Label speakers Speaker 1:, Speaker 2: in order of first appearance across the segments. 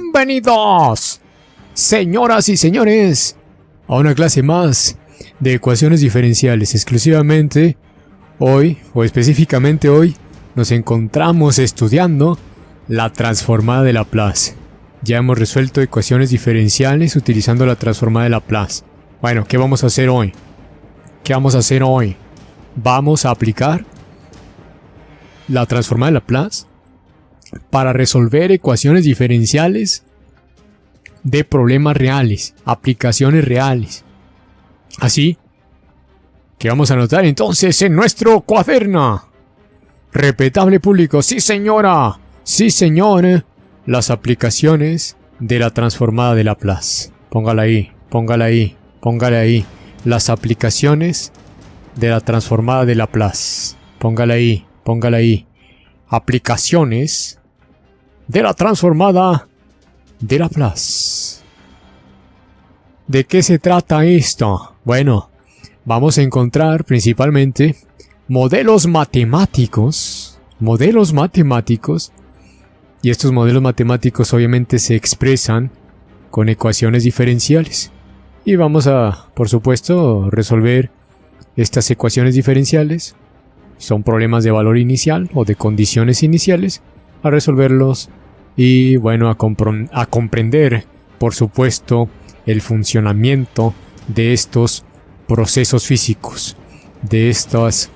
Speaker 1: Bienvenidos, señoras y señores, a una clase más de ecuaciones diferenciales. Exclusivamente hoy, o específicamente hoy, nos encontramos estudiando la transformada de Laplace. Ya hemos resuelto ecuaciones diferenciales utilizando la transformada de Laplace. Bueno, ¿qué vamos a hacer hoy? Vamos a aplicar la transformada de Laplace para resolver ecuaciones diferenciales de problemas reales, aplicaciones reales. Así que vamos a anotar entonces en nuestro cuaderno. Respetable público, sí señora, sí señor, las aplicaciones de la transformada de Laplace. Póngala ahí. Las aplicaciones de la transformada de Laplace. Póngala ahí. Aplicaciones de la transformada de Laplace. ¿De qué se trata esto? Bueno, vamos a encontrar principalmente modelos matemáticos, y estos modelos matemáticos obviamente se expresan con ecuaciones diferenciales. Y vamos a, por supuesto, resolver estas ecuaciones diferenciales. Son problemas de valor inicial o de condiciones iniciales, a resolverlos y, bueno, a comprender, por supuesto, el funcionamiento de estos procesos físicos, de estas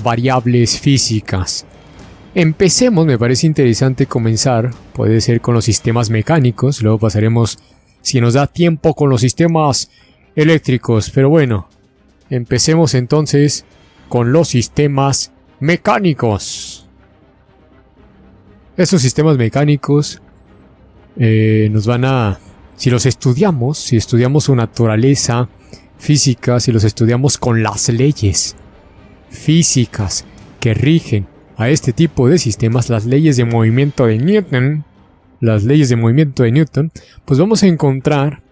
Speaker 1: variables físicas. Empecemos, me parece interesante comenzar, puede ser con los sistemas mecánicos, luego pasaremos, si nos da tiempo, con los sistemas eléctricos, pero bueno, empecemos entonces con los sistemas mecánicos. Estos sistemas mecánicos nos van a, si estudiamos su naturaleza física, si los estudiamos con las leyes físicas que rigen a este tipo de sistemas, las leyes de movimiento de Newton, pues vamos a encontrar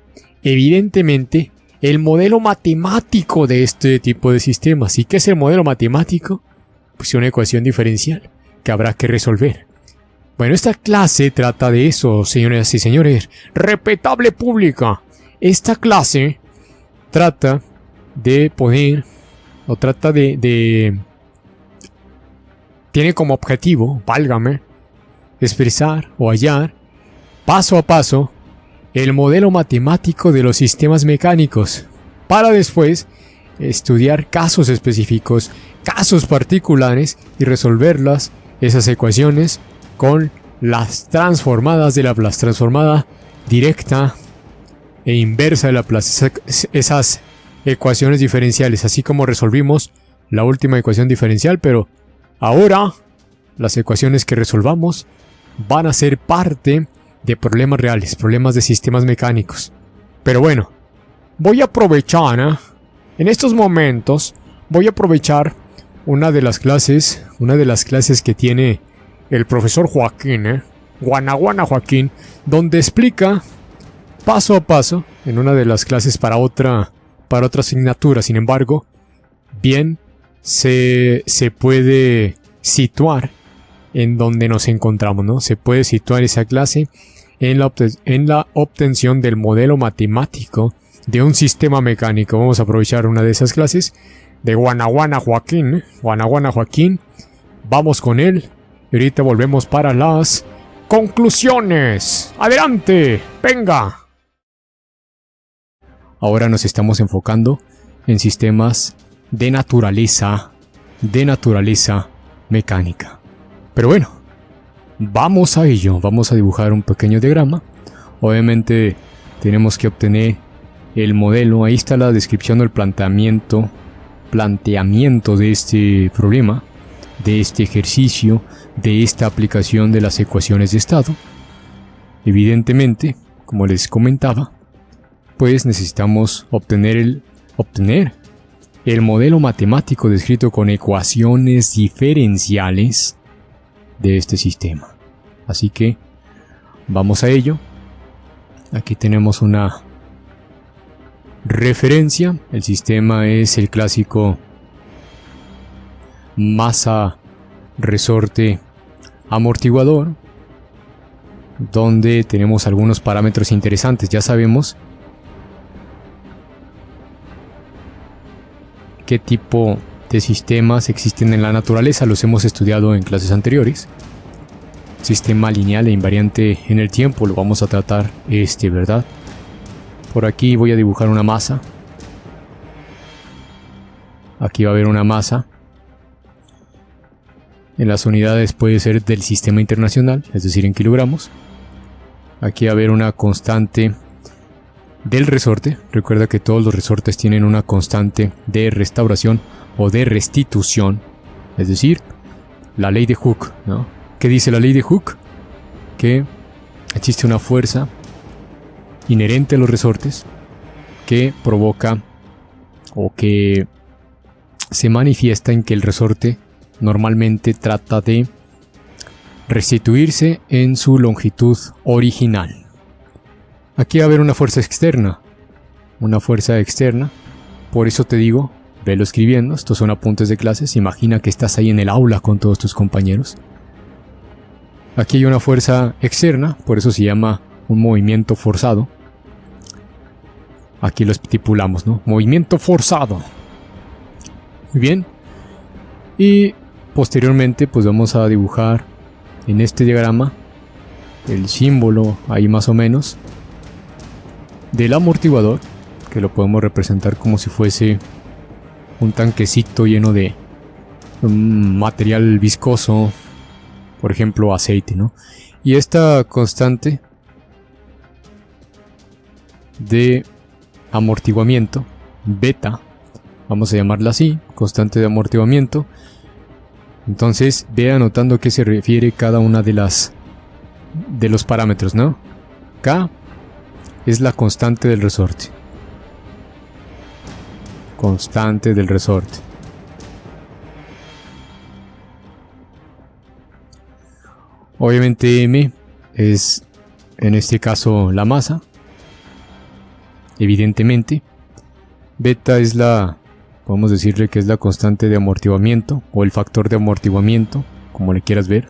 Speaker 1: evidentemente el modelo matemático de este tipo de sistemas. ¿Y qué es el modelo matemático? Pues una ecuación diferencial que habrá que resolver. Bueno, esta clase trata de eso, señoras y señores. Respetable pública. Esta clase trata de poder, o trata de tiene como objetivo, válgame, expresar o hallar paso a paso el modelo matemático de los sistemas mecánicos, para después estudiar casos específicos, casos particulares y resolverlas, esas ecuaciones, con las transformadas de Laplace, transformada directa e inversa de Laplace, esas ecuaciones diferenciales, así como resolvimos la última ecuación diferencial, pero ahora las ecuaciones que resolvamos van a ser parte de problemas reales, problemas de sistemas mecánicos. Pero bueno, voy a aprovechar, en estos momentos, voy a aprovechar una de las clases que tiene el profesor Joaquín, Guanaguana Joaquín, donde explica paso a paso, en una de las clases para otra asignatura. Sin embargo, bien se puede situar en donde nos encontramos, ¿no? Se puede situar esa clase en la obtención del modelo matemático de un sistema mecánico. Vamos a aprovechar una de esas clases de Guanaguana Joaquín. Vamos con él y ahorita volvemos para las conclusiones. ¡Adelante! ¡Venga! Ahora nos estamos enfocando en sistemas de naturaleza mecánica. Pero bueno, vamos a ello. Vamos a dibujar un pequeño diagrama. Obviamente tenemos que obtener el modelo. Ahí está la descripción del planteamiento de este problema, de este ejercicio, de esta aplicación de las ecuaciones de estado. Evidentemente, como les comentaba, pues necesitamos obtener el modelo matemático descrito con ecuaciones diferenciales de este sistema. Así que vamos a ello. Aquí tenemos una referencia. El sistema es el clásico masa, resorte, amortiguador. donde tenemos algunos parámetros interesantes. Ya sabemos qué tipo de sistemas existen en la naturaleza, los hemos estudiado en clases anteriores. Sistema lineal e invariante en el tiempo, lo vamos a tratar ¿verdad? Por aquí voy a dibujar una masa. Aquí va a haber una masa. En las unidades puede ser del sistema internacional, es decir, en kilogramos. Aquí va a haber una constante del resorte. Recuerda que todos los resortes tienen una constante de restauración o de restitución, es decir, la ley de Hooke, ¿no? ¿Qué dice la ley de Hooke? Que existe una fuerza inherente a los resortes que provoca o que se manifiesta en que el resorte normalmente trata de restituirse en su longitud original. Aquí va a haber una fuerza externa. Una fuerza externa. Por eso te digo, velo escribiendo. Estos son apuntes de clases. Imagina que estás ahí en el aula con todos tus compañeros. Aquí hay una fuerza externa. Por eso se llama un movimiento forzado. Aquí lo estipulamos, ¿no? Movimiento forzado. Muy bien. Y posteriormente pues vamos a dibujar en este diagrama el símbolo ahí más o menos del amortiguador, que lo podemos representar como si fuese un tanquecito lleno de un material viscoso, por ejemplo aceite, ¿no? Y esta constante de amortiguamiento, beta, vamos a llamarla así, constante de amortiguamiento. Entonces ve anotando a qué se refiere cada una de los parámetros, ¿no? K es la constante del resorte. Constante del resorte. Obviamente M es en este caso la masa. Evidentemente. Beta es podemos decirle que es la constante de amortiguamiento o el factor de amortiguamiento, como le quieras ver.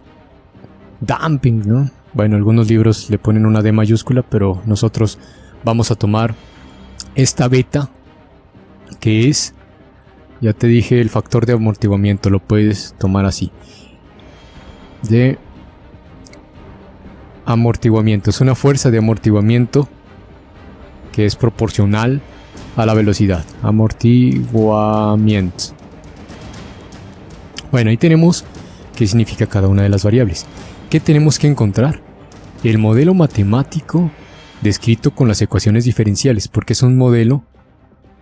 Speaker 1: Damping, ¿no? Bueno, algunos libros le ponen una D mayúscula, pero nosotros vamos a tomar esta beta, que es, ya te dije, el factor de amortiguamiento, lo puedes tomar así. De amortiguamiento, es una fuerza de amortiguamiento que es proporcional a la velocidad. Amortiguamiento. Bueno, ahí tenemos qué significa cada una de las variables. ¿Qué tenemos que encontrar? El modelo matemático descrito con las ecuaciones diferenciales, porque es un modelo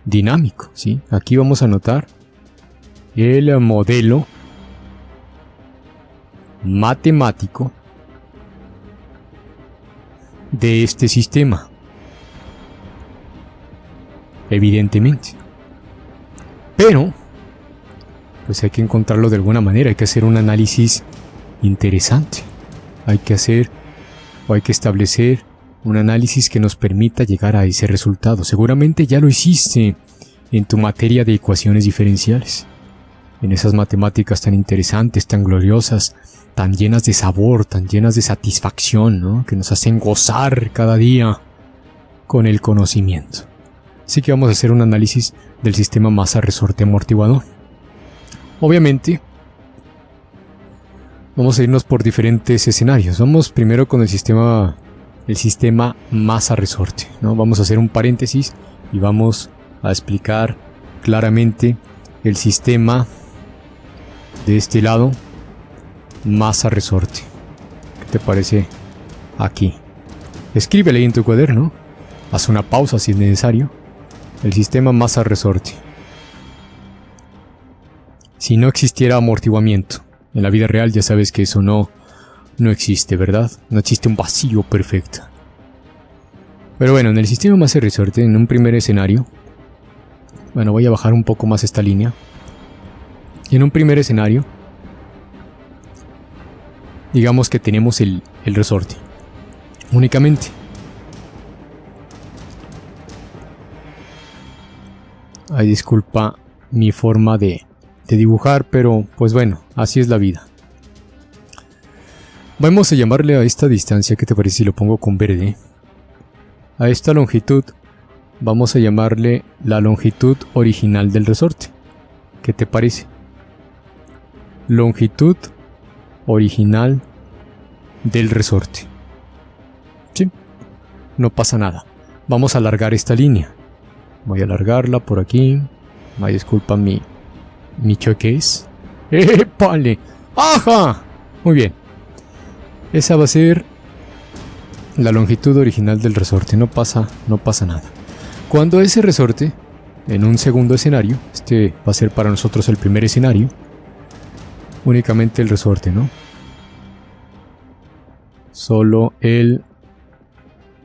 Speaker 1: dinámico, ¿sí? Aquí vamos a anotar el modelo matemático de este sistema. Evidentemente. Pero pues hay que encontrarlo de alguna manera, hay que hacer un análisis interesante. Hay que establecer un análisis que nos permita llegar a ese resultado. Seguramente ya lo hiciste en tu materia de ecuaciones diferenciales. En esas matemáticas tan interesantes, tan gloriosas, tan llenas de sabor, tan llenas de satisfacción, ¿no? Que nos hacen gozar cada día con el conocimiento. Así que vamos a hacer un análisis del sistema masa-resorte amortiguador. Obviamente, vamos a irnos por diferentes escenarios. Vamos primero con el sistema masa-resorte, ¿no? Vamos a hacer un paréntesis y vamos a explicar claramente el sistema de este lado, masa-resorte. ¿Qué te parece aquí? Escríbele ahí en tu cuaderno. Haz una pausa si es necesario. El sistema masa-resorte. Si no existiera amortiguamiento en la vida real, ya sabes que eso no existe, ¿verdad? No existe un vacío perfecto. Pero bueno, en el sistema masa-resorte, en un primer escenario, bueno, voy a bajar un poco más esta línea. En un primer escenario, digamos que tenemos el resorte únicamente. Ay, disculpa mi forma de dibujar, pero pues bueno, así es la vida. Vamos a llamarle a esta distancia, ¿qué te parece si lo pongo con verde? A esta longitud vamos a llamarle la longitud original del resorte. ¿Qué te parece? Longitud original del resorte. ¿Sí? No pasa nada. Vamos a alargar esta línea. Voy a alargarla por aquí. Ay, disculpa mi choques. ¡Épale! ¡Ajá! Muy bien. Esa va a ser la longitud original del resorte. No pasa nada. Cuando ese resorte, en un segundo escenario, este va a ser para nosotros el primer escenario, únicamente el resorte, ¿no? Solo el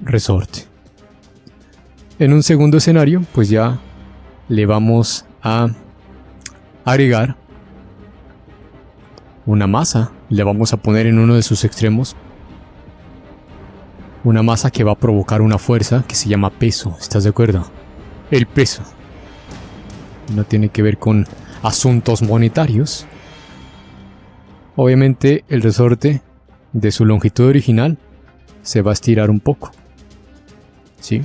Speaker 1: resorte. En un segundo escenario, pues ya le vamos a agregar una masa. Le vamos a poner en uno de sus extremos una masa que va a provocar una fuerza que se llama peso. ¿Estás de acuerdo? El peso no tiene que ver con asuntos monetarios. Obviamente el resorte de su longitud original se va a estirar un poco. ¿Sí?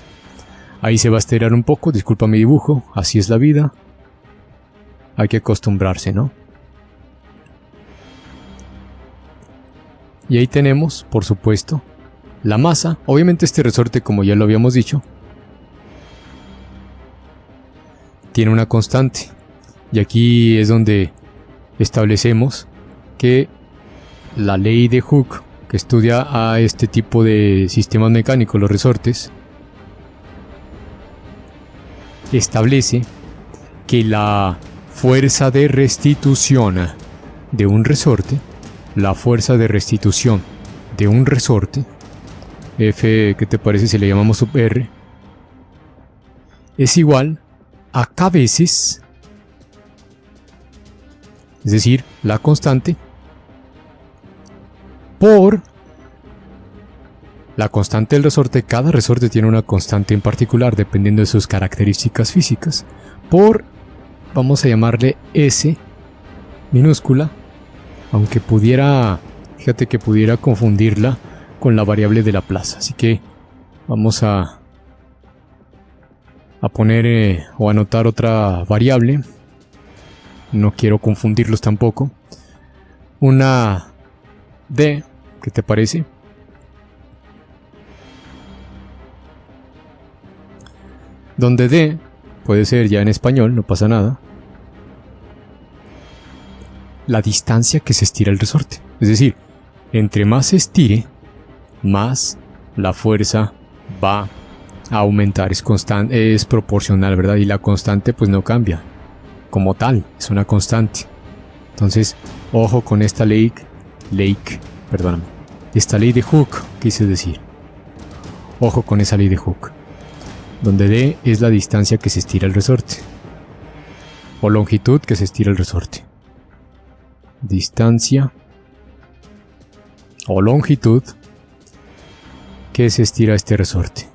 Speaker 1: Ahí se va a estirar un poco. Disculpa mi dibujo. Así es la vida. Hay que acostumbrarse, ¿no? Y ahí tenemos, por supuesto, la masa. Obviamente este resorte, como ya lo habíamos dicho, tiene una constante. Y aquí es donde establecemos que la ley de Hooke, que estudia a este tipo de sistemas mecánicos, los resortes, establece que la fuerza de restitución de un resorte, F, ¿qué te parece si le llamamos sub R? Es igual a K veces, es decir, la constante, por la constante del resorte. Cada resorte tiene una constante en particular, dependiendo de sus características físicas, por, vamos a llamarle S minúscula, aunque pudiera, fíjate que pudiera confundirla con la variable de Laplace. Así que vamos a poner o anotar otra variable. No quiero confundirlos tampoco. Una D, ¿qué te parece? Donde D puede ser, ya en español, no pasa nada, la distancia que se estira el resorte. Es decir, entre más se estire, más la fuerza va a aumentar. Es constante, es proporcional, ¿verdad? Y la constante pues no cambia como tal, es una constante. Entonces, ojo con esta esta ley de Hooke, quise decir. Ojo con esa ley de Hooke, donde D es la distancia que se estira el resorte, o longitud que se estira el resorte. Distancia o longitud que se estira este resorte.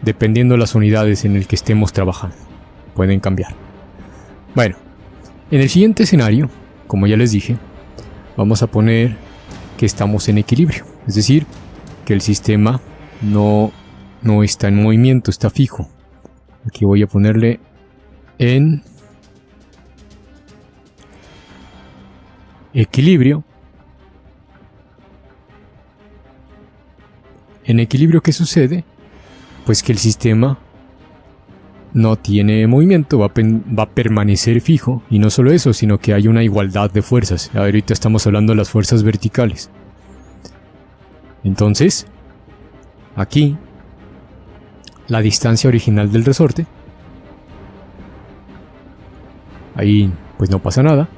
Speaker 1: Dependiendo de las unidades en el que estemos trabajando, pueden cambiar. Bueno, en el siguiente escenario, como ya les dije, vamos a poner que estamos en equilibrio. Es decir, que el sistema no está en movimiento, está fijo. Aquí voy a ponerle en equilibrio. En equilibrio, ¿qué sucede? Pues que el sistema no tiene movimiento, va a permanecer fijo. Y no solo eso, sino que hay una igualdad de fuerzas. Ahorita estamos hablando de las fuerzas verticales. Entonces, aquí, la distancia original del resorte, ahí pues no pasa nada.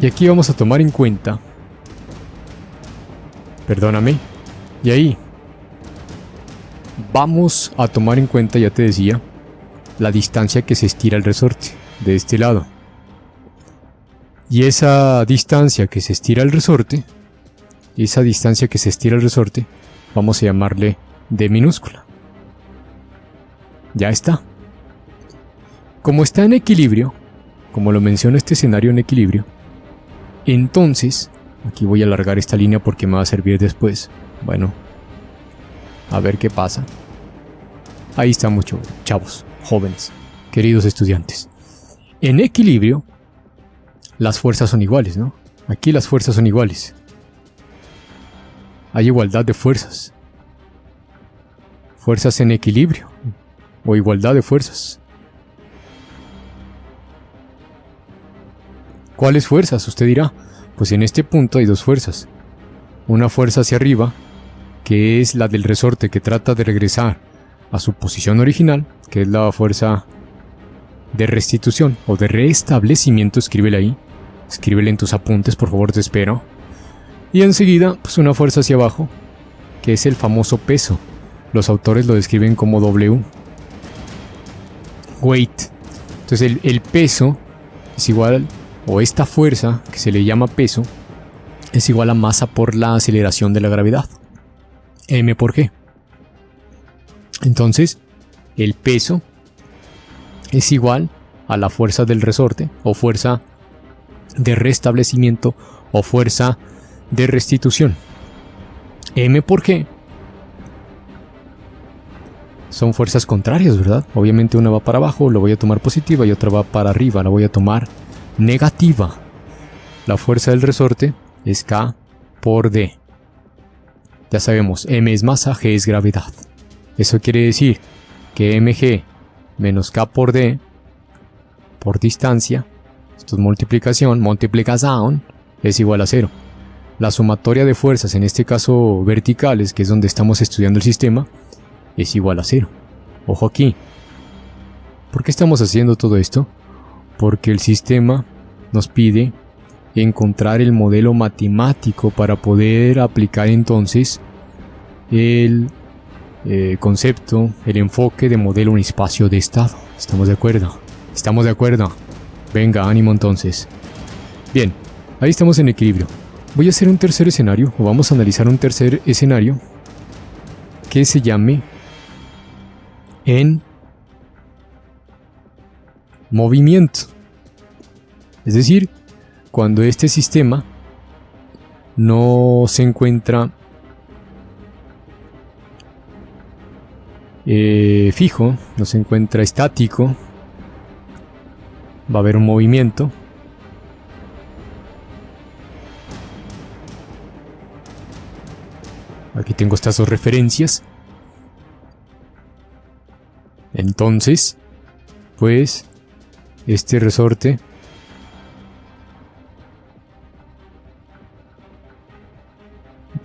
Speaker 1: Y aquí vamos a tomar en cuenta, y ahí vamos a tomar en cuenta, ya te decía, la distancia que se estira el resorte de este lado. Y esa distancia que se estira el resorte, vamos a llamarle D minúscula. Ya está. Como está en equilibrio, como lo menciona este escenario en equilibrio, entonces, aquí voy a alargar esta línea porque me va a servir después. Bueno, a ver qué pasa. Ahí está mucho, chavos, jóvenes, queridos estudiantes. En equilibrio, las fuerzas son iguales, ¿no? Aquí las fuerzas son iguales. Hay igualdad de fuerzas. Fuerzas en equilibrio. O igualdad de fuerzas. ¿Cuáles fuerzas? Usted dirá. Pues en este punto hay dos fuerzas. Una fuerza hacia arriba, que es la del resorte que trata de regresar a su posición original, que es la fuerza de restitución o de restablecimiento. Escríbele ahí. Escríbele en tus apuntes, por favor, te espero. Y enseguida, pues una fuerza hacia abajo, que es el famoso peso. Los autores lo describen como W. Weight. Entonces el peso es igual, o esta fuerza, que se le llama peso, es igual a masa por la aceleración de la gravedad. M por G. Entonces, el peso es igual a la fuerza del resorte, o fuerza de restablecimiento, o fuerza de restitución. M por G son fuerzas contrarias, ¿verdad? Obviamente una va para abajo, la voy a tomar positiva, y otra va para arriba, la voy a tomar negativa. La fuerza del resorte es K por D. Ya sabemos, M es masa, G es gravedad. Eso quiere decir que mg menos K por D, por distancia, esto es multiplicación, es igual a 0. La sumatoria de fuerzas, en este caso verticales, que es donde estamos estudiando el sistema, es igual a 0. Ojo aquí. ¿Por qué estamos haciendo todo esto? Porque el sistema nos pide encontrar el modelo matemático para poder aplicar entonces el concepto, el enfoque de modelo unispacio de estado. ¿Estamos de acuerdo? ¿Estamos de acuerdo? Venga, ánimo entonces. Bien, ahí estamos en equilibrio. Voy a hacer un tercer escenario, o vamos a analizar un tercer escenario que se llame en movimiento. Es decir, cuando este sistema no se encuentra fijo, no se encuentra estático, va a haber un movimiento. Aquí tengo estas dos referencias. Entonces, pues, este resorte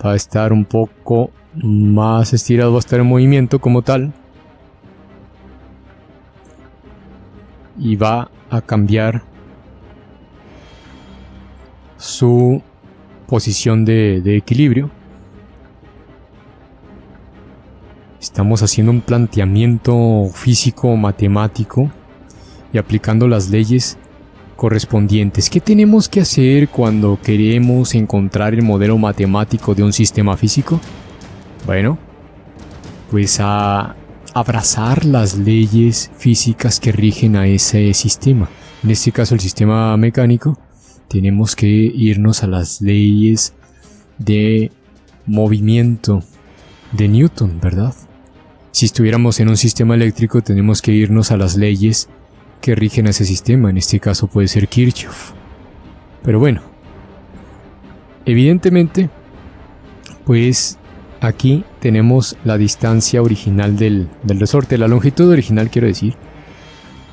Speaker 1: va a estar un poco más estirado, va a estar en movimiento como tal. Y va a cambiar su posición de equilibrio. Estamos haciendo un planteamiento físico matemático y aplicando las leyes correspondientes. ¿Qué tenemos que hacer cuando queremos encontrar el modelo matemático de un sistema físico? Bueno, pues a abrazar las leyes físicas que rigen a ese sistema. En este caso el sistema mecánico, tenemos que irnos a las leyes de movimiento de Newton, ¿verdad? Si estuviéramos en un sistema eléctrico, tenemos que irnos a las leyes que rigen a ese sistema. En este caso puede ser Kirchhoff. Pero bueno, evidentemente, pues aquí tenemos la distancia original del resorte, la longitud original quiero decir,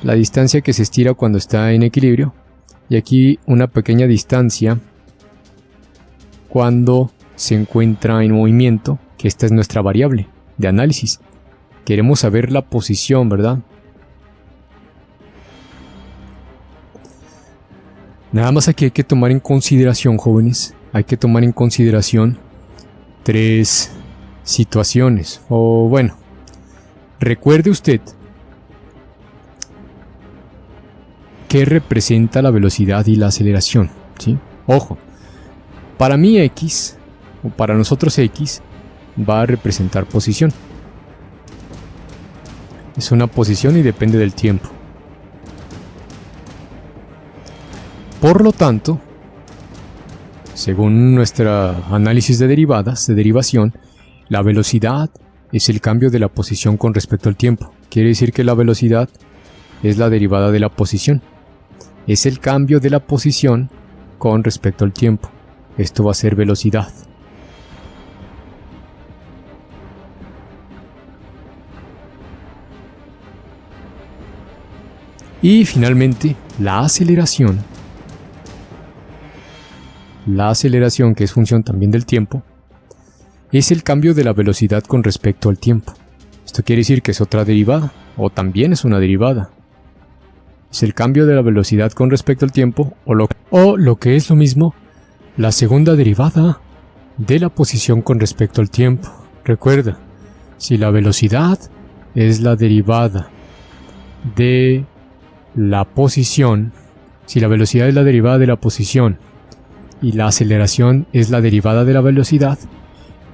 Speaker 1: la distancia que se estira cuando está en equilibrio, y aquí una pequeña distancia cuando se encuentra en movimiento, que esta es nuestra variable de análisis. Queremos saber la posición, ¿verdad? Nada más aquí hay que tomar en consideración, jóvenes, hay que tomar en consideración tres situaciones. O bueno, recuerde usted qué representa la velocidad y la aceleración, ¿sí? Ojo, para mí X, o para nosotros X, va a representar posición. Es una posición y depende del tiempo. Por lo tanto, según nuestro análisis de derivadas, de derivación, la velocidad es el cambio de la posición con respecto al tiempo. Quiere decir que la velocidad es la derivada de la posición. Es el cambio de la posición con respecto al tiempo. Esto va a ser velocidad. Y finalmente, la aceleración. La aceleración, que es función también del tiempo, es el cambio de la velocidad con respecto al tiempo. Esto quiere decir que es otra derivada, o también es una derivada. Es el cambio de la velocidad con respecto al tiempo, o lo que es lo mismo, la segunda derivada de la posición con respecto al tiempo. Recuerda, si la velocidad es la derivada de la posición, si la velocidad es la derivada de la posición y la aceleración es la derivada de la velocidad,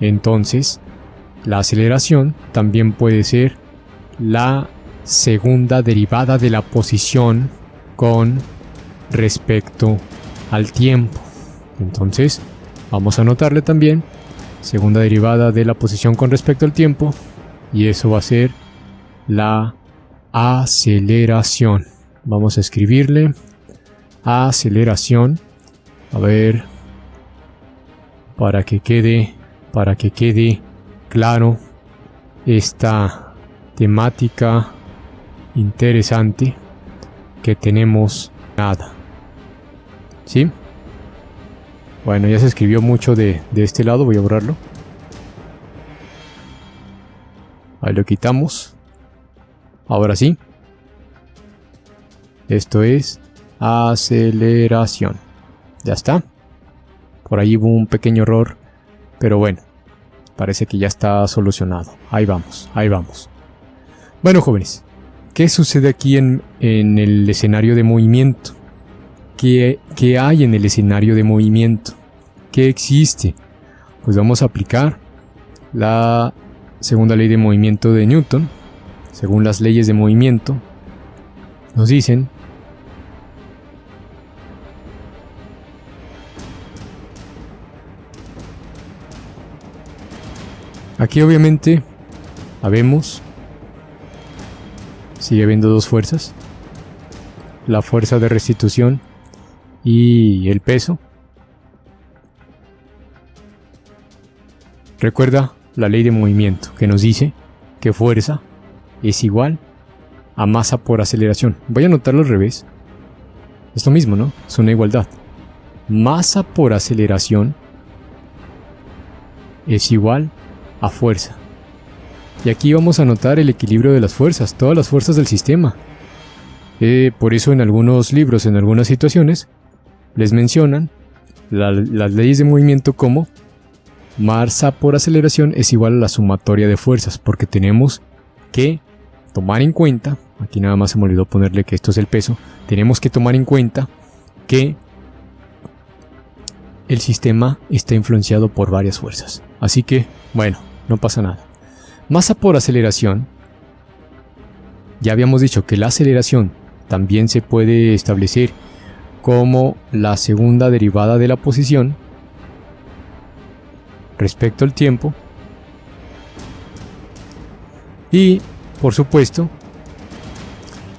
Speaker 1: entonces la aceleración también puede ser la segunda derivada de la posición con respecto al tiempo. Entonces vamos a anotarle también segunda derivada de la posición con respecto al tiempo, y eso va a ser la aceleración. Vamos a escribirle aceleración, a ver, para que quede claro esta temática interesante que tenemos. Nada, ¿sí? Bueno, ya se escribió mucho de este lado, voy a borrarlo. Ahí lo quitamos. Ahora sí. Esto es aceleración. Ya está. Por ahí hubo un pequeño error, pero bueno, parece que ya está solucionado. Ahí vamos, ahí vamos. Bueno, jóvenes, ¿qué sucede aquí en el escenario de movimiento? ¿Qué hay en el escenario de movimiento? ¿Qué existe? Pues vamos a aplicar la segunda ley de movimiento de Newton. Según las leyes de movimiento, nos dicen aquí obviamente sigue habiendo dos fuerzas, la fuerza de restitución y el peso. Recuerda la ley de movimiento que nos dice que fuerza es igual a masa por aceleración. Voy a anotarlo al revés. Es lo mismo, ¿no? Es una igualdad. Masa por aceleración es igual a fuerza. Y aquí vamos a anotar el equilibrio de las fuerzas, todas las fuerzas del sistema. Por eso en algunos libros, en algunas situaciones, les mencionan las leyes de movimiento como masa por aceleración es igual a la sumatoria de fuerzas, porque tenemos que tomar en cuenta, aquí nada más se me olvidó ponerle que esto es el peso, tenemos que tomar en cuenta que el sistema está influenciado por varias fuerzas. Así que, bueno, no pasa nada. Masa por aceleración, ya habíamos dicho que la aceleración también se puede establecer como la segunda derivada de la posición respecto al tiempo. Y, por supuesto,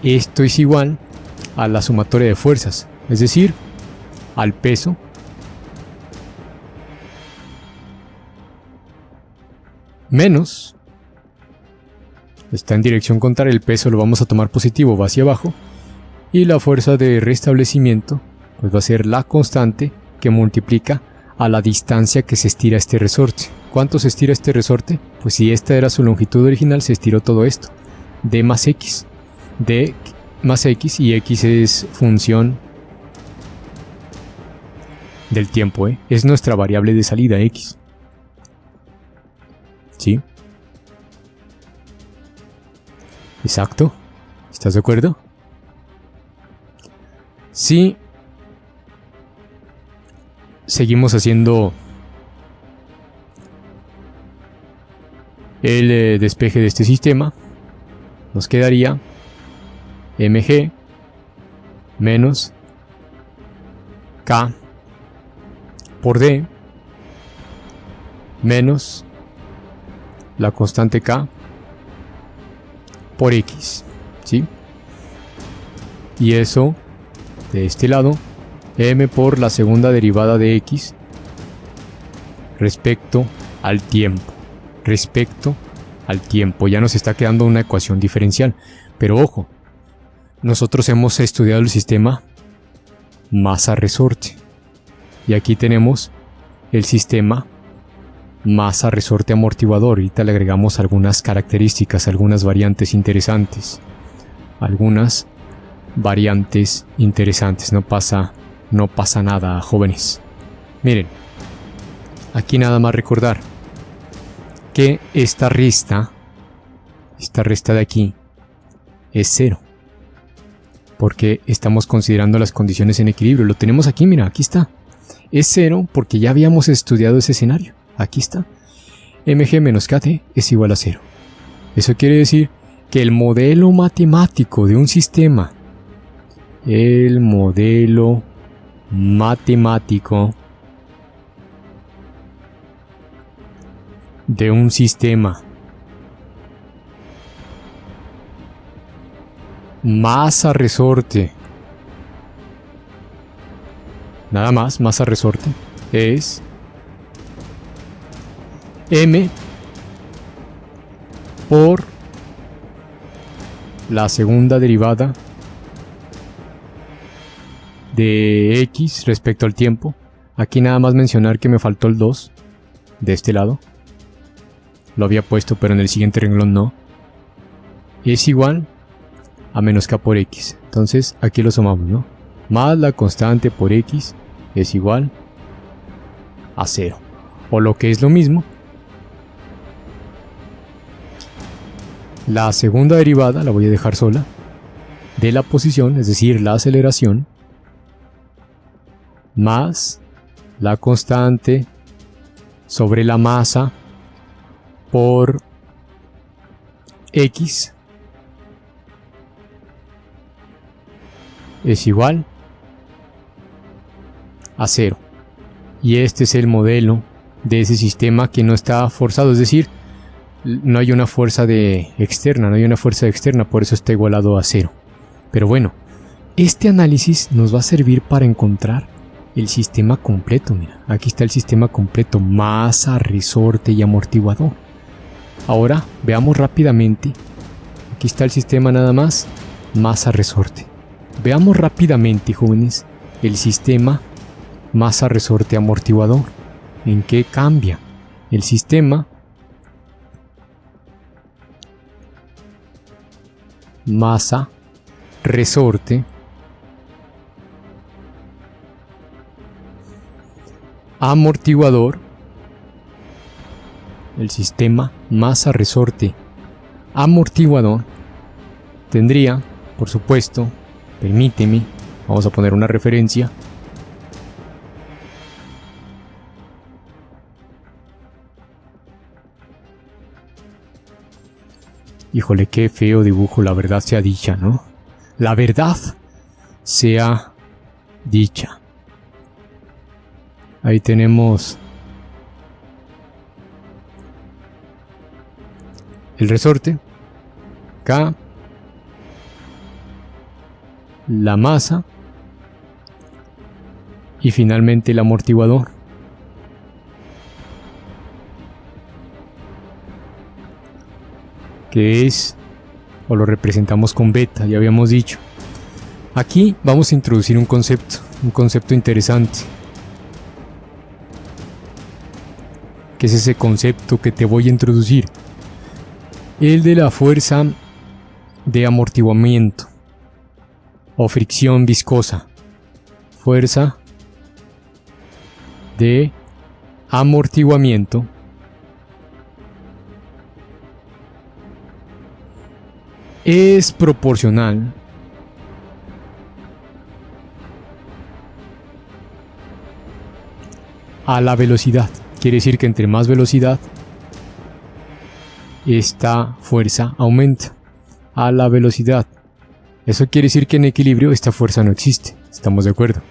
Speaker 1: esto es igual a la sumatoria de fuerzas, es decir, al peso menos, está en dirección contraria, el peso lo vamos a tomar positivo, va hacia abajo, y la fuerza de restablecimiento pues va a ser la constante que multiplica a la distancia que se estira este resorte. ¿Cuánto se estira este resorte? Pues si esta era su longitud original, se estiró todo esto. D más X. D más X, y X es función del tiempo, ¿eh? Es nuestra variable de salida, X. ¿Sí? Exacto. ¿Estás de acuerdo? Sí. Seguimos haciendo el despeje de este sistema, nos quedaría mg menos K por D menos la constante K por X, ¿sí? Y eso, de este lado, M por la segunda derivada de X respecto al tiempo. Respecto al tiempo. Ya nos está quedando una ecuación diferencial. Pero ojo, nosotros hemos estudiado el sistema masa-resorte. Y aquí tenemos el sistema masa-resorte-amortiguador. Ahorita le agregamos algunas características, algunas variantes interesantes. No pasa nada, jóvenes. Miren, aquí nada más recordar que esta resta de aquí es 0. Porque estamos considerando las condiciones en equilibrio. Lo tenemos aquí, mira, aquí está. Es 0 porque ya habíamos estudiado ese escenario. Aquí está. Mg menos Kt es igual a 0. Eso quiere decir que el modelo matemático de un sistema, de un sistema masa-resorte, nada más, masa-resorte, es M por la segunda derivada de X respecto al tiempo. Aquí nada más mencionar que me faltó el 2 de este lado. Lo había puesto, pero en el siguiente renglón no. Es igual a menos K por X. Entonces aquí lo sumamos, ¿no? Más la constante por X es igual a 0. O lo que es lo mismo, la segunda derivada la voy a dejar sola de la posición, es decir, la aceleración, más la constante sobre la masa por X es igual a 0. Y este es el modelo de ese sistema que no está forzado, es decir, no hay una fuerza externa, por eso está igualado a 0. Pero bueno, este análisis nos va a servir para encontrar el sistema completo. Mira, aquí está el sistema completo, masa, resorte y amortiguador. Ahora veamos rápidamente. Aquí está el sistema nada más, masa, resorte. Veamos rápidamente, jóvenes, el sistema masa, resorte, amortiguador. ¿En qué cambia el sistema masa, resorte, amortiguador? El sistema masa, resorte, amortiguador tendría, por supuesto, permíteme, vamos a poner una referencia. Híjole, qué feo dibujo, la verdad sea dicha, ¿no? La verdad sea dicha. Ahí tenemos el resorte, K, la masa y finalmente el amortiguador. Que es, o lo representamos con beta, ya habíamos dicho. Aquí vamos a introducir un concepto interesante. ¿Qué es ese concepto que te voy a introducir? El de la fuerza de amortiguamiento o fricción viscosa. Fuerza de amortiguamiento es proporcional a la velocidad. Quiere decir que entre más velocidad, esta fuerza aumenta a la velocidad. Eso quiere decir que en equilibrio esta fuerza no existe. ¿Estamos de acuerdo?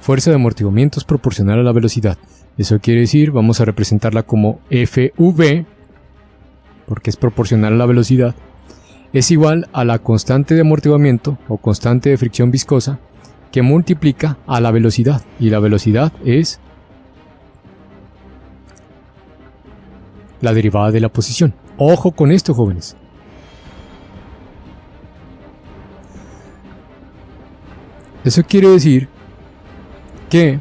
Speaker 1: fuerza de amortiguamiento es proporcional a la velocidad. Eso quiere decir, vamos a representarla como FV, porque es proporcional a la velocidad, es igual a la constante de amortiguamiento o constante de fricción viscosa que multiplica a la velocidad, y la velocidad es la derivada de la posición. Ojo con esto, jóvenes. Eso quiere decir que,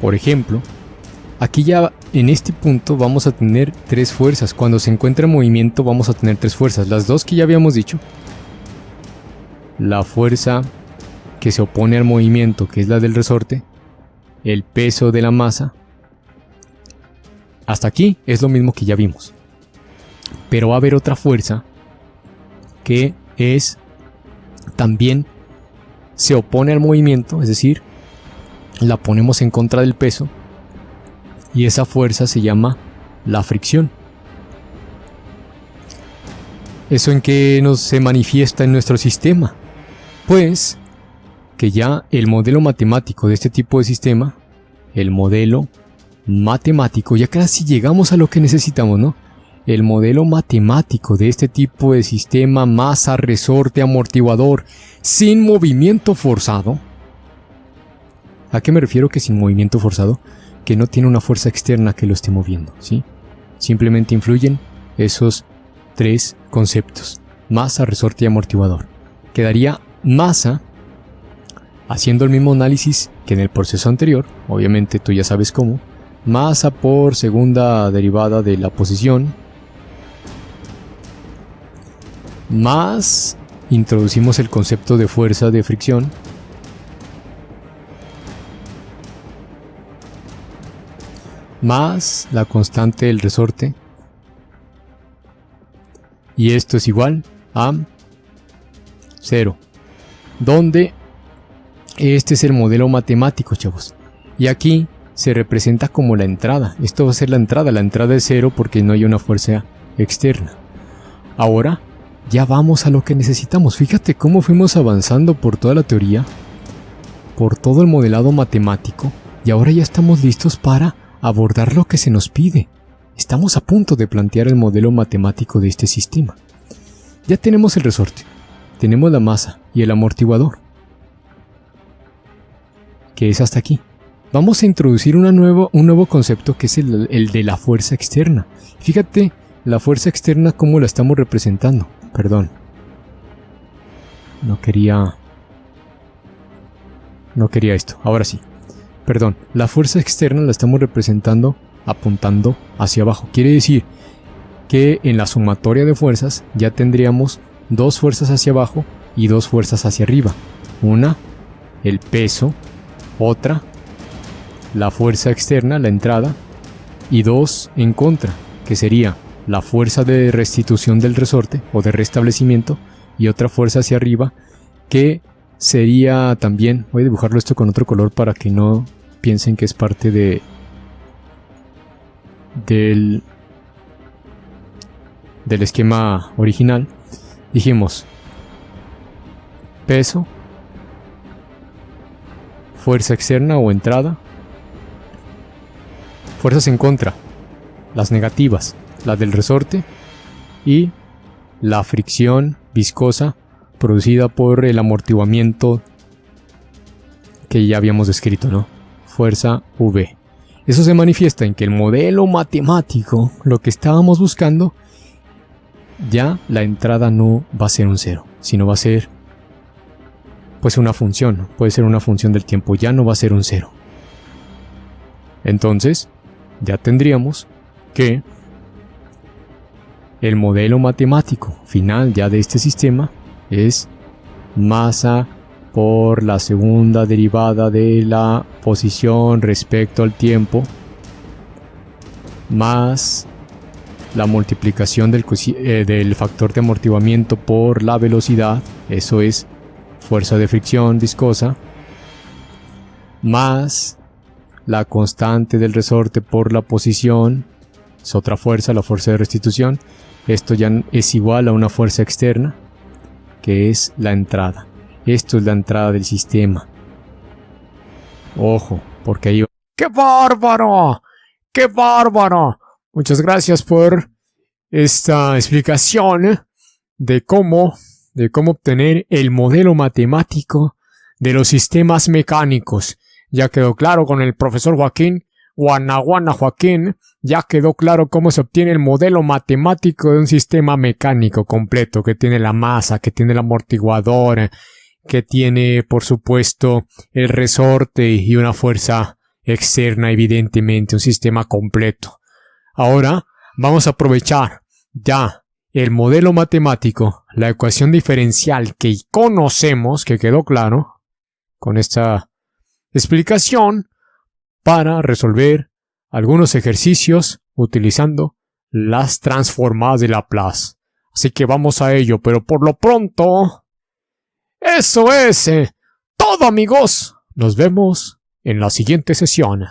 Speaker 1: por ejemplo, aquí ya en este punto vamos a tener tres fuerzas. Cuando se encuentra en movimiento vamos a tener tres fuerzas. Las dos que ya habíamos dicho. La fuerza que se opone al movimiento, que es la del resorte. El peso de la masa. Hasta aquí es lo mismo que ya vimos. Pero va a haber otra fuerza que es también se opone al movimiento, es decir, la ponemos en contra del peso, y esa fuerza se llama la fricción. ¿Eso en qué se manifiesta en nuestro sistema? Pues que ya el modelo matemático de este tipo de sistema, el modelo matemático, ya casi llegamos a lo que necesitamos, ¿no? El modelo matemático de este tipo de sistema, masa, resorte, amortiguador, sin movimiento forzado. ¿A qué me refiero que sin movimiento forzado? Que no tiene una fuerza externa que lo esté moviendo, ¿sí? Simplemente influyen esos tres conceptos: masa, resorte y amortiguador. Quedaría masa, haciendo el mismo análisis que en el proceso anterior, obviamente tú ya sabes cómo. Masa por segunda derivada de la posición, más introducimos el concepto de fuerza de fricción, más la constante del resorte, y esto es igual a 0, donde este es el modelo matemático, chavos, y aquí se representa como la entrada. Esto va a ser la entrada es 0 porque no hay una fuerza externa. Ahora ya vamos a lo que necesitamos. Fíjate cómo fuimos avanzando por toda la teoría, por todo el modelado matemático, y ahora ya estamos listos para abordar lo que se nos pide. Estamos a punto de plantear el modelo matemático de este sistema. Ya tenemos el resorte, tenemos la masa y el amortiguador, que es hasta aquí. Vamos a introducir un nuevo concepto, que es el de la fuerza externa. Fíjate la fuerza externa cómo la estamos representando. Perdón, no quería esto. Ahora sí, perdón, la fuerza externa la estamos representando apuntando hacia abajo. Quiere decir que en la sumatoria de fuerzas ya tendríamos dos fuerzas hacia abajo y dos fuerzas hacia arriba. Una, el peso; otra, la fuerza externa, la entrada; y dos en contra, que sería la fuerza de restitución del resorte o de restablecimiento, y otra fuerza hacia arriba, que sería también, voy a dibujarlo esto con otro color para que no piensen que es parte del esquema original. Dijimos peso, fuerza externa o entrada, fuerzas en contra, las negativas, las del resorte, y la fricción viscosa producida por el amortiguamiento que ya habíamos descrito, ¿no? Fuerza V. Eso se manifiesta en que el modelo matemático, lo que estábamos buscando, ya la entrada no va a ser un 0, sino va a ser pues una función, ¿no? Puede ser una función del tiempo, ya no va a ser un 0. Entonces, ya tendríamos que el modelo matemático final ya de este sistema es masa por la segunda derivada de la posición respecto al tiempo, más la multiplicación del factor de amortiguamiento por la velocidad, eso es fuerza de fricción viscosa, más la constante del resorte por la posición, es otra fuerza, la fuerza de restitución. Esto ya es igual a una fuerza externa, que es la entrada. Esto es la entrada del sistema. Ojo, porque ahí... ¡Qué bárbaro! ¡Qué bárbaro! Muchas gracias por esta explicación de cómo obtener el modelo matemático de los sistemas mecánicos. Ya quedó claro con el profesor Joaquín, Guanaguana Joaquín, ya quedó claro cómo se obtiene el modelo matemático de un sistema mecánico completo, que tiene la masa, que tiene el amortiguador, que tiene, por supuesto, el resorte y una fuerza externa, evidentemente, un sistema completo. Ahora vamos a aprovechar ya el modelo matemático, la ecuación diferencial que conocemos, que quedó claro con esta explicación, para resolver algunos ejercicios utilizando las transformadas de Laplace. Así que vamos a ello, pero por lo pronto, eso es todo, amigos. Nos vemos en la siguiente sesión.